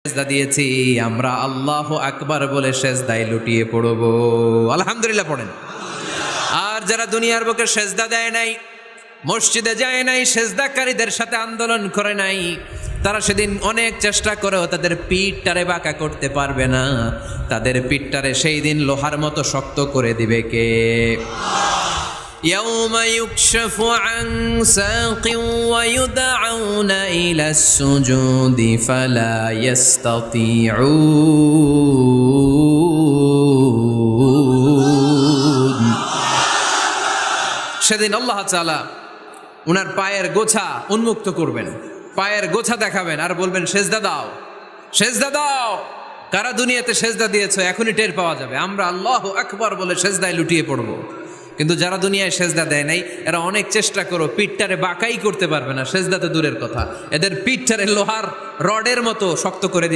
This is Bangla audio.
সেজদা দিয়েছি, আমরা আল্লাহু আকবার বলে সেজদায় লুটিয়ে পড়ব। আলহামদুলিল্লাহ পড়েন। আর যারা দুনিয়ার বুকে সেজদা দেয় নাই, মসজিদে যায় নাই, সেজদাকারীদের সাথে আন্দোলন করে নাই, তারা সেদিন অনেক চেষ্টা করেও তাদের পিঠটারে বাঁকা করতে পারবে না। তাদের পিঠটারে সেই দিন লোহার মতো শক্ত করে দিবে কে? يوم يكشف عن ساق ويدعون إلى السجود فلا يستطيعون সেদিন আল্লাহ তাআলা উনার পায়ের গোছা উন্মুক্ত করবেন, পায়ের গোছা দেখাবেন আর বলবেন সেজদা দাও, সেজদা দাও। কারা দুনিয়াতে সেজদা দিয়েছো এখনই টের পাওয়া যাবে। আমরা আল্লাহু আকবার বলে সেজদায় লুটিয়ে পড়বো। কিন্তু যারা দুনিয়ায় সেজদা দেয় নাই, এরা অনেক চেষ্টা করো পিঠটারে বাঁকাই করতে পারবে না। সেজদা তো দূরের কথা, এদের পিঠটারে লোহার রডের মতো শক্ত করে দিবে।